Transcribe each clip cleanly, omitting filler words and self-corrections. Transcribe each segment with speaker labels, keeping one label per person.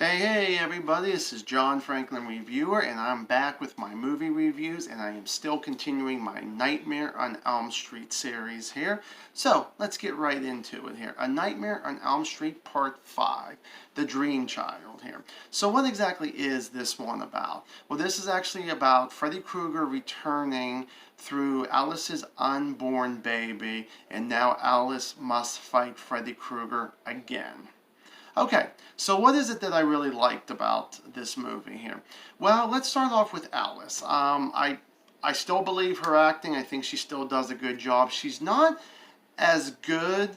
Speaker 1: Hey everybody, this is John Franklin Reviewer, and I'm back with my movie reviews, and I am still continuing my Nightmare on Elm Street series here. So, let's get right into it here. A Nightmare on Elm Street Part 5, The Dream Child here. So what exactly is this one about? Well, this is actually about Freddy Krueger returning through Alice's unborn baby, and now Alice must fight Freddy Krueger again. Okay, so what is it that I really liked about this movie here? Well, let's start off with Alice. I still believe her acting. I think she still does a good job. She's not as good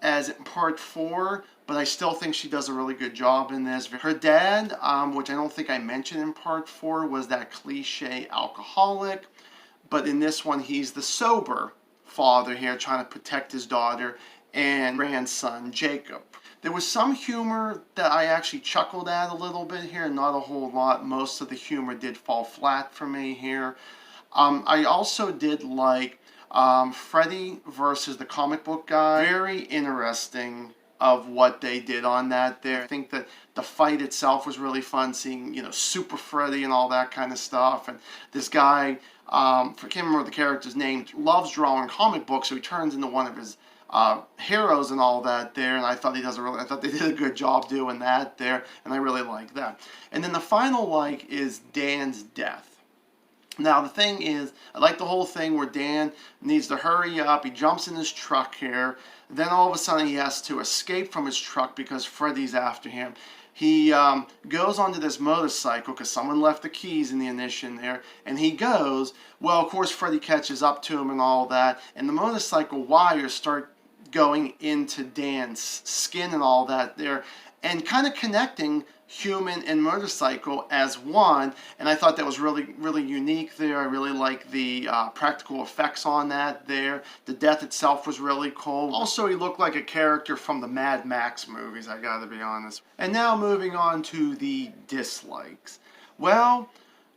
Speaker 1: as in Part 4, but I still think she does a really good job in this. Her dad, which I don't think I mentioned in Part 4, was that cliche alcoholic, but in this one he's the sober father here trying to protect his daughter and grandson Jacob. There was some humor that I actually chuckled at a little bit here, not a whole lot. Most of the humor did fall flat for me here. I also did like Freddy versus the comic book guy. Very interesting of what they did on that there. I think that the fight itself was really fun, seeing, Super Freddy and all that kind of stuff. And this guy, I can't remember the character's name, loves drawing comic books, so he turns into one of his heroes and all that there, and I thought I thought they did a good job doing that there, and I really like that. And then the final is Dan's death. Now the thing is, I like the whole thing where Dan needs to hurry up. He jumps in his truck here. Then all of a sudden he has to escape from his truck because Freddy's after him. He goes onto this motorcycle because someone left the keys in the ignition there, and he goes. Well, of course, Freddy catches up to him and all that, and the motorcycle wires start going into Dan's skin and all that there, and kind of connecting human and motorcycle as one. And I thought that was really unique there. I really like the practical effects on that there. The death itself was really cool. Also, he looked like a character from the Mad Max movies, I gotta be honest. And now moving on to the dislikes. Well,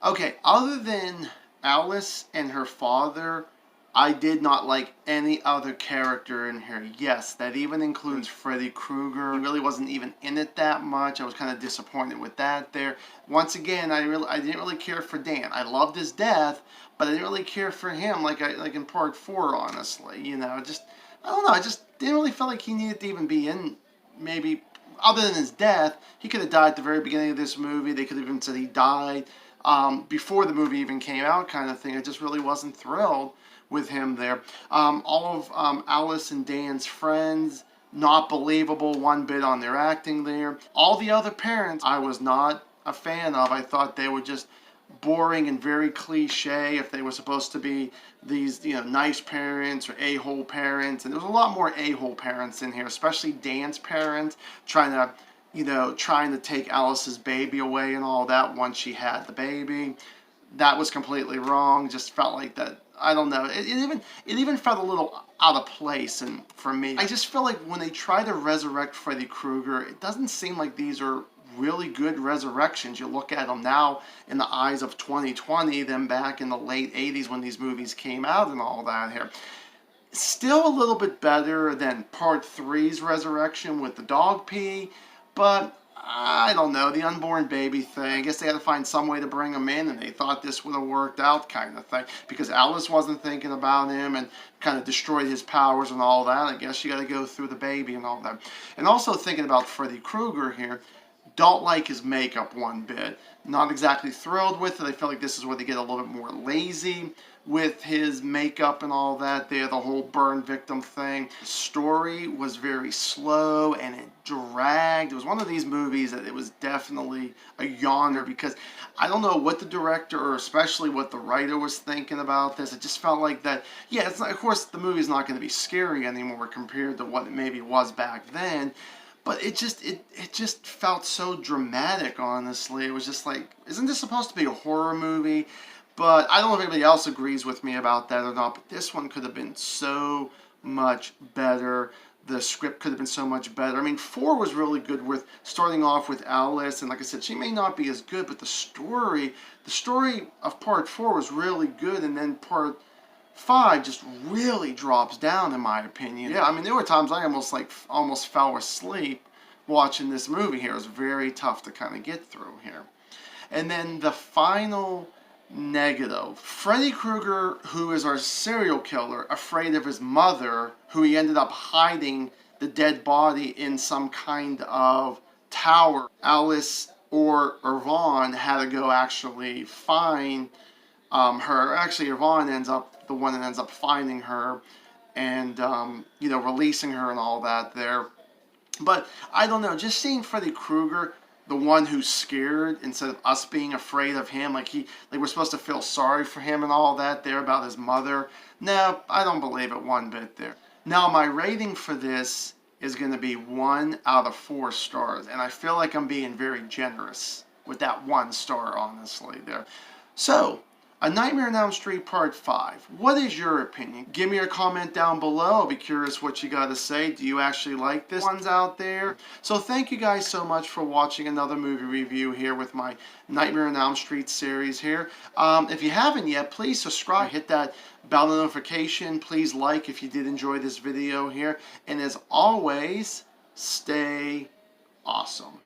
Speaker 1: okay, other than Alice and her father, I did not like any other character in here. Yes, that even includes Freddy Krueger. He really wasn't even in it that much. I was kind of disappointed with that there. Once again, I didn't really care for Dan. I loved his death, but I didn't really care for him like in Part 4, honestly. I don't know. I just didn't really feel like he needed to even be in. Maybe other than his death, he could have died at the very beginning of this movie. They could have even said he died before the movie even came out, kind of thing. I just really wasn't thrilled with him there. All of Alice and Dan's friends, not believable one bit on their acting there. All the other parents, I was not a fan of. I thought they were just boring and very cliche if they were supposed to be these, nice parents or a-hole parents. And there was a lot more a-hole parents in here, especially Dan's parents trying to take Alice's baby away and all that once she had the baby. That was completely wrong. Just felt like that. I don't know. It even felt a little out of place, and for me, I just feel like when they try to resurrect Freddy Krueger, it doesn't seem like these are really good resurrections. You look at them now in the eyes of 2020, then back in the late 80s when these movies came out and all that here. Still a little bit better than Part 3's resurrection with the dog pee, but I don't know, the unborn baby thing. I guess they had to find some way to bring him in, and they thought this would have worked out, kind of thing. Because Alice wasn't thinking about him and kind of destroyed his powers and all that. I guess you got to go through the baby and all that. And also thinking about Freddy Krueger here, don't like his makeup one bit. Not exactly thrilled with it. I feel like this is where they get a little bit more lazy with his makeup and all that there, the whole burn victim thing. The story was very slow and it dragged. It was one of these movies that it was definitely a yawner because I don't know what the director or especially what the writer was thinking about this. It just felt like that, yeah, it's not, of course the movie's not going to be scary anymore compared to what it maybe was back then. But it just felt so dramatic, honestly. It was just like, isn't this supposed to be a horror movie? But I don't know if anybody else agrees with me about that or not, but this one could have been so much better. The script could have been so much better. I mean, 4 was really good with starting off with Alice, and like I said, she may not be as good, but the story of Part 4 was really good, and then Part 5 just really drops down, in my opinion. Yeah, I mean, there were times I almost fell asleep watching this movie here. It was very tough to kind of get through here. And then the final negative. Freddy Krueger, who is our serial killer, afraid of his mother, who he ended up hiding the dead body in some kind of tower. Alice or Yvonne had to go actually find her. Actually, Yvonne ends up the one that ends up finding her and, releasing her and all that there. But I don't know, just seeing Freddy Krueger, the one who's scared, instead of us being afraid of him, like we're supposed to feel sorry for him and all that there about his mother. No, I don't believe it one bit there. Now my rating for this is going to be 1 out of 4 stars, and I feel like I'm being very generous with that 1 star, honestly there. So, A Nightmare on Elm Street Part 5. What is your opinion? Give me a comment down below. I'll be curious what you got to say. Do you actually like this ones out there? So thank you guys so much for watching another movie review here with my Nightmare on Elm Street series here. If you haven't yet, please subscribe. Hit that bell notification. Please like if you did enjoy this video here. And as always, stay awesome.